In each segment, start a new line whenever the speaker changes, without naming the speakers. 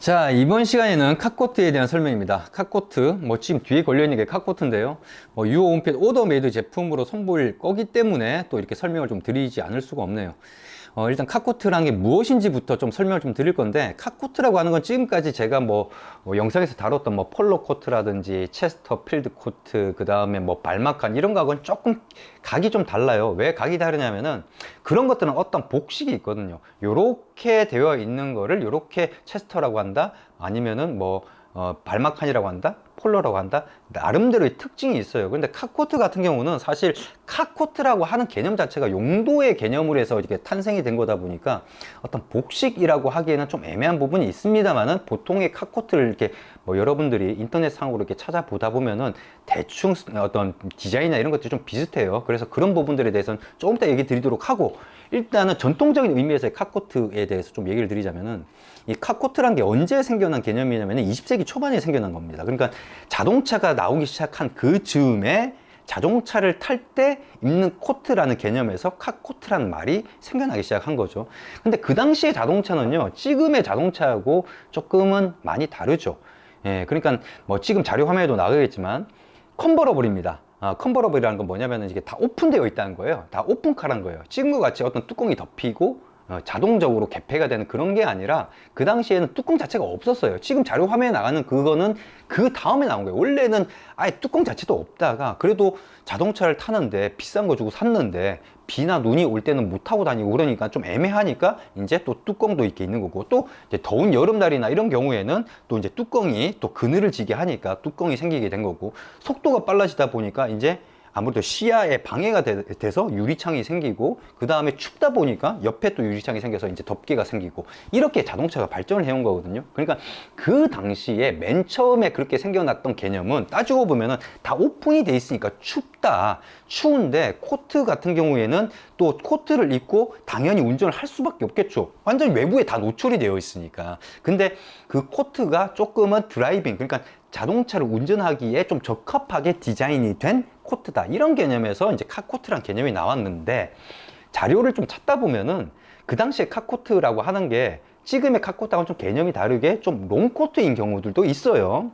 자, 이번 시간에는 카코트에 대한 설명입니다. 카코트, 지금 뒤에 걸려있는 게 카코트인데요. 유어홈핏 오더메이드 제품으로 선보일 거기 때문에 또 이렇게 설명을 좀 드리지 않을 수가 없네요. 일단 카코트라는 게 무엇인지부터 좀 설명을 좀 드릴 건데, 카코트라고 하는 건 지금까지 제가 영상에서 다뤘던 폴로 코트라든지 체스터 필드 코트, 그 다음에 발막한 이런 거하고는 조금 각이 좀 달라요. 왜 각이 다르냐면은 그런 것들은 어떤 복식이 있거든요. 요렇게 되어 있는 거를 요렇게 체스터라고 한다, 아니면은 발막한이라고 한다, 폴로라고 한다, 나름대로의 특징이 있어요. 근데 카코트 같은 경우는 사실 카코트라고 하는 개념 자체가 용도의 개념으로 해서 이렇게 탄생이 된 거다 보니까 어떤 복식이라고 하기에는 좀 애매한 부분이 있습니다만은, 보통의 카코트를 이렇게 여러분들이 인터넷상으로 이렇게 찾아보다 보면은 대충 어떤 디자인이나 이런 것들이 좀 비슷해요. 그래서 그런 부분들에 대해서는 조금 더 얘기 드리도록 하고, 일단은 전통적인 의미에서의 카코트에 대해서 좀 얘기를 드리자면은, 이 카코트란 게 언제 생겨난 개념이냐면 20세기 초반에 생겨난 겁니다. 그러니까 자동차가 나오기 시작한 그 즈음에 자동차를 탈 때 입는 코트라는 개념에서 카코트라는 말이 생겨나기 시작한 거죠. 근데 그 당시의 자동차는요, 지금의 자동차하고 조금은 많이 다르죠. 예, 그러니까 지금 자료 화면에도 나가겠지만 컨버러블입니다. 컨버러블이라는 건 뭐냐면 이게 다 오픈되어 있다는 거예요. 다 오픈카란 거예요. 지금과 같이 어떤 뚜껑이 덮이고 자동적으로 개폐가 되는 그런 게 아니라, 그 당시에는 뚜껑 자체가 없었어요. 지금 자료 화면에 나가는 그거는 그 다음에 나온 거예요. 원래는 아예 뚜껑 자체도 없다가, 그래도 자동차를 타는데 비싼 거 주고 샀는데 비나 눈이 올 때는 못 타고 다니고 그러니까 좀 애매하니까 이제 또 뚜껑도 이렇게 있는 거고, 또 이제 더운 여름날이나 이런 경우에는 또 이제 뚜껑이 또 그늘을 지게 하니까 뚜껑이 생기게 된 거고, 속도가 빨라지다 보니까 이제 아무래도 시야에 방해가 돼서 유리창이 생기고, 그 다음에 춥다 보니까 옆에 또 유리창이 생겨서 이제 덮개가 생기고, 이렇게 자동차가 발전을 해온 거거든요. 그러니까 그 당시에 맨 처음에 그렇게 생겨났던 개념은 따지고 보면은 다 오픈이 돼 있으니까 춥다, 추운데 코트 같은 경우에는 또 코트를 입고 당연히 운전을 할 수밖에 없겠죠. 완전 외부에 다 노출이 되어 있으니까. 근데 그 코트가 조금은 드라이빙, 그러니까 자동차를 운전하기에 좀 적합하게 디자인이 된 코트다, 이런 개념에서 이제 카코트란 개념이 나왔는데, 자료를 좀 찾다 보면은 그 당시에 카코트라고 하는 게 지금의 카코트하고는 좀 개념이 다르게 좀 롱코트인 경우들도 있어요.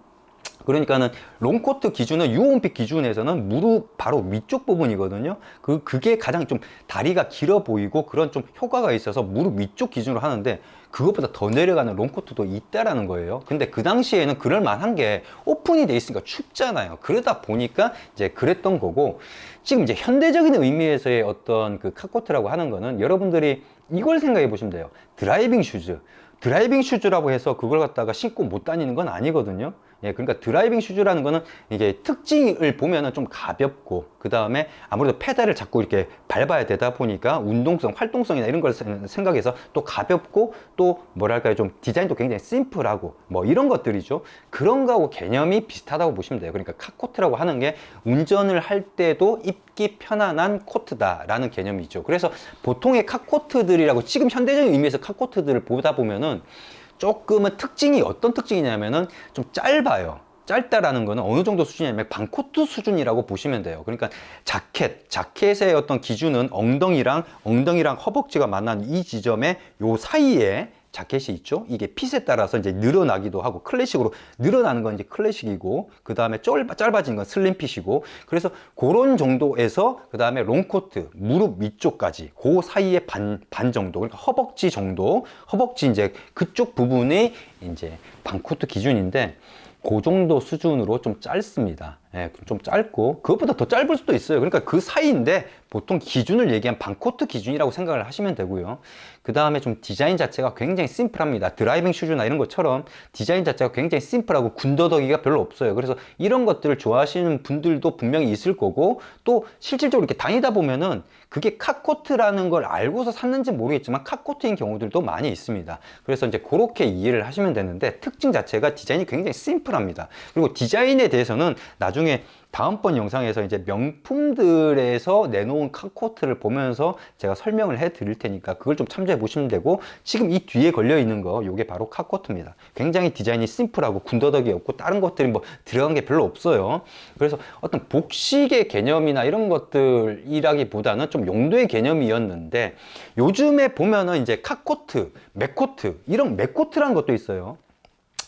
그러니까는 롱코트 기준은 유홈핏 기준에서는 무릎 바로 위쪽 부분이거든요. 그게 가장 좀 다리가 길어 보이고 그런 좀 효과가 있어서 무릎 위쪽 기준으로 하는데, 그것보다 더 내려가는 롱코트도 있다라는 거예요. 근데 그 당시에는 그럴 만한 게 오픈이 돼 있으니까 춥잖아요. 그러다 보니까 이제 그랬던 거고, 지금 이제 현대적인 의미에서의 어떤 그 카코트라고 하는 거는 여러분들이 이걸 생각해 보시면 돼요. 드라이빙 슈즈. 드라이빙 슈즈라고 해서 그걸 갖다가 신고 못 다니는 건 아니거든요. 예, 그러니까 드라이빙 슈즈라는 거는 이게 특징을 보면은 좀 가볍고, 그 다음에 아무래도 페달을 자꾸 이렇게 밟아야 되다 보니까 운동성, 활동성이나 이런 걸 생각해서 또 가볍고, 또 뭐랄까요, 좀 디자인도 굉장히 심플하고 이런 것들이죠. 그런 거하고 개념이 비슷하다고 보시면 돼요. 그러니까 카코트라고 하는 게 운전을 할 때도 입기 편안한 코트다라는 개념이죠. 그래서 보통의 카코트들이라고, 지금 현대적인 의미에서 카코트들을 보다 보면은 조금은 특징이 어떤 특징이냐면은 좀 짧아요. 짧다라는 거는 어느 정도 수준이냐면 반코트 수준이라고 보시면 돼요. 그러니까 자켓의 어떤 기준은 엉덩이랑 허벅지가 만난 이 지점에 요 사이에 자켓이 있죠. 이게 핏에 따라서 이제 늘어나기도 하고, 클래식으로 늘어나는 건 이제 클래식이고, 그 다음에 짧아진 건 슬림핏이고, 그래서 그런 정도에서 그 다음에 롱코트, 무릎 위쪽까지 그 사이에 반 정도, 그러니까 허벅지 정도, 허벅지 이제 그쪽 부분이 이제 반코트 기준인데, 그 정도 수준으로 좀 짧습니다. 예, 좀 짧고, 그것보다 더 짧을 수도 있어요. 그러니까 그 사이인데 보통 기준을 얘기한 반코트 기준이라고 생각을 하시면 되고요. 그 다음에 좀 디자인 자체가 굉장히 심플합니다. 드라이빙 슈즈나 이런 것처럼 디자인 자체가 굉장히 심플하고 군더더기가 별로 없어요. 그래서 이런 것들을 좋아하시는 분들도 분명히 있을 거고, 또 실질적으로 이렇게 다니다 보면은 그게 카코트라는 걸 알고서 샀는지 모르겠지만 카코트인 경우들도 많이 있습니다. 그래서 이제 그렇게 이해를 하시면 되는데, 특징 자체가 디자인이 굉장히 심플합니다. 그리고 디자인에 대해서는 나중에 다음번 영상에서 이제 명품들에서 내놓은 카코트를 보면서 제가 설명을 해 드릴 테니까 그걸 좀 참조해 보시면 되고, 지금 이 뒤에 걸려 있는 거, 요게 바로 카코트입니다. 굉장히 디자인이 심플하고 군더더기 없고 다른 것들이 들어간 게 별로 없어요. 그래서 어떤 복식의 개념이나 이런 것들이라기보다는 좀 용도의 개념이었는데, 요즘에 보면은 이제 카코트, 맥코트, 이런 맥코트라는 것도 있어요.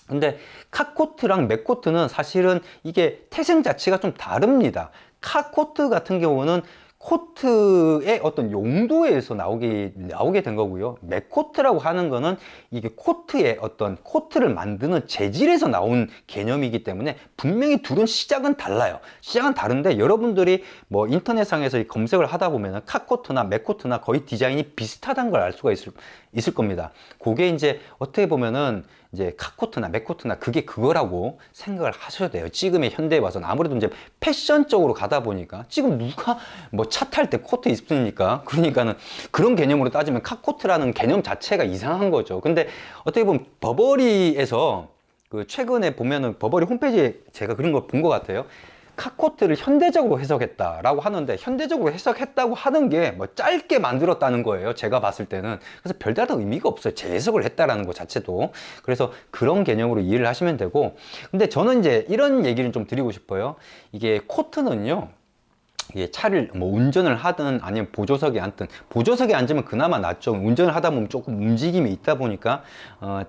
근데 카코트랑 맥코트는 사실은 이게 태생 자체가 좀 다릅니다. 카코트 같은 경우는 코트의 어떤 용도에서 나오게 된 거고요. 맥코트라고 하는 거는 이게 코트의 어떤 코트를 만드는 재질에서 나온 개념이기 때문에 분명히 둘은 시작은 달라요. 시작은 다른데 여러분들이 뭐 인터넷상에서 검색을 하다 보면 카코트나 맥코트나 거의 디자인이 비슷하다는 걸 알 수가 있을 겁니다. 그게 이제 어떻게 보면은 이제 카코트나 맥코트나 그게 그거라고 생각을 하셔야 돼요. 지금의 현대에 와서는 아무래도 이제 패션 쪽으로 가다 보니까 지금 누가 뭐 차 탈 때 코트 입습니까? 그러니까는 그런 개념으로 따지면 카코트라는 개념 자체가 이상한 거죠. 근데 어떻게 보면 버버리에서 그 최근에 보면은 버버리 홈페이지에 제가 그런 걸 본 것 같아요. 카코트를 현대적으로 해석했다라고 하는데 현대적으로 해석했다고 하는 게 뭐 짧게 만들었다는 거예요. 제가 봤을 때는. 그래서 별다른 의미가 없어요. 재해석을 했다라는 것 자체도. 그래서 그런 개념으로 이해를 하시면 되고. 근데 저는 이제 이런 얘기를 좀 드리고 싶어요. 이게 코트는요. 이게 차를 뭐 운전을 하든 아니면 보조석에 앉든 보조석에 앉으면 그나마 낫죠. 운전을 하다 보면 조금 움직임이 있다 보니까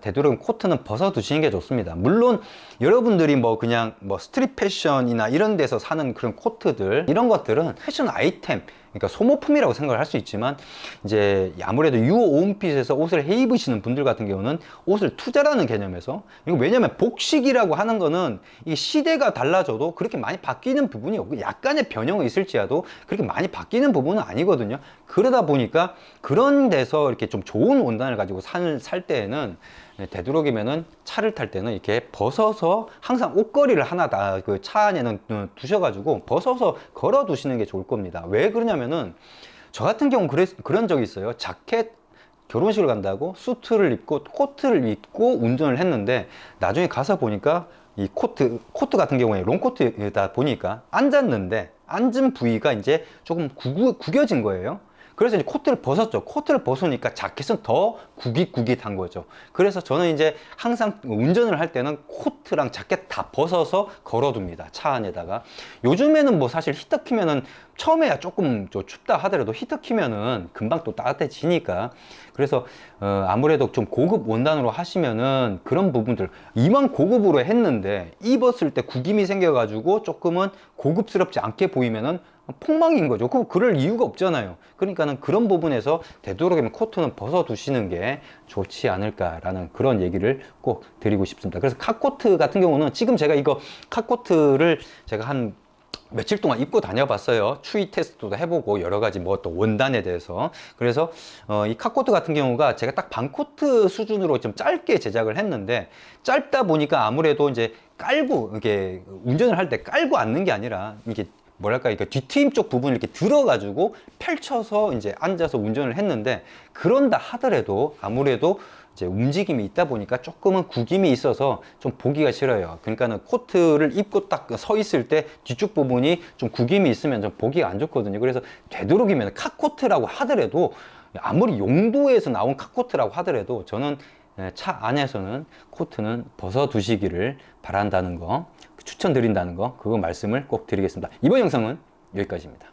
되도록 코트는 벗어 두시는 게 좋습니다. 물론 여러분들이 뭐 그냥 뭐 스트릿 패션이나 이런 데서 사는 그런 코트들 이런 것들은 패션 아이템, 그러니까 소모품이라고 생각을 할 수 있지만 이제 아무래도 유호 온핏에서 옷을 해 입으시는 분들 같은 경우는 옷을 투자라는 개념에서, 이거 왜냐면 복식이라고 하는 거는 이 시대가 달라져도 그렇게 많이 바뀌는 부분이 없고 약간의 변형은 있을지라도 그렇게 많이 바뀌는 부분은 아니거든요. 그러다 보니까 그런 데서 이렇게 좀 좋은 원단을 가지고 살 때에는 되도록이면은 차를 탈 때는 이렇게 벗어서 항상 옷걸이를 하나 다 그 차 안에는 두셔가지고 벗어서 걸어 두시는 게 좋을 겁니다. 왜 그러냐면은 저 같은 경우는 그런 적이 있어요. 자켓 결혼식을 간다고 수트를 입고 코트를 입고 운전을 했는데 나중에 가서 보니까 이 코트 같은 경우에 롱코트다 보니까 앉았는데 앉은 부위가 이제 조금 구겨진 거예요. 그래서 이제 코트를 벗었죠. 코트를 벗으니까 자켓은 더 구깃구깃한 거죠. 그래서 저는 이제 항상 운전을 할 때는 코트랑 자켓 다 벗어서 걸어둡니다. 차 안에다가. 요즘에는 뭐 사실 히터 키면은 처음에야 조금 춥다 하더라도 히터 키면은 금방 또 따뜻해지니까. 그래서 아무래도 좀 고급 원단으로 하시면은 그런 부분들, 이만 고급으로 했는데 입었을 때 구김이 생겨가지고 조금은 고급스럽지 않게 보이면은 폭망인 거죠. 그럴 이유가 없잖아요. 그러니까는 그런 부분에서 되도록이면 코트는 벗어 두시는 게 좋지 않을까라는 그런 얘기를 꼭 드리고 싶습니다. 그래서 카코트 같은 경우는 지금 제가 이거 카코트를 제가 한 며칠 동안 입고 다녀봤어요. 추위 테스트도 해보고 여러 가지 뭐 또 원단에 대해서. 그래서 이 카코트 같은 경우가 제가 딱 반코트 수준으로 좀 짧게 제작을 했는데 짧다 보니까 아무래도 이제 깔고 이렇게 운전을 할 때 깔고 앉는 게 아니라 이게 뭐랄까, 이렇게 뒤트임 쪽 부분을 이렇게 들어가지고 펼쳐서 이제 앉아서 운전을 했는데, 그런다 하더라도 아무래도 이제 움직임이 있다 보니까 조금은 구김이 있어서 좀 보기가 싫어요. 그러니까는 코트를 입고 딱 서 있을 때 뒤쪽 부분이 좀 구김이 있으면 좀 보기가 안 좋거든요. 그래서 되도록이면 카코트라고 하더라도, 아무리 용도에서 나온 카코트라고 하더라도 저는 차 안에서는 코트는 벗어 두시기를 바란다는 거, 추천드린다는 거, 그거 말씀을 꼭 드리겠습니다. 이번 영상은 여기까지입니다.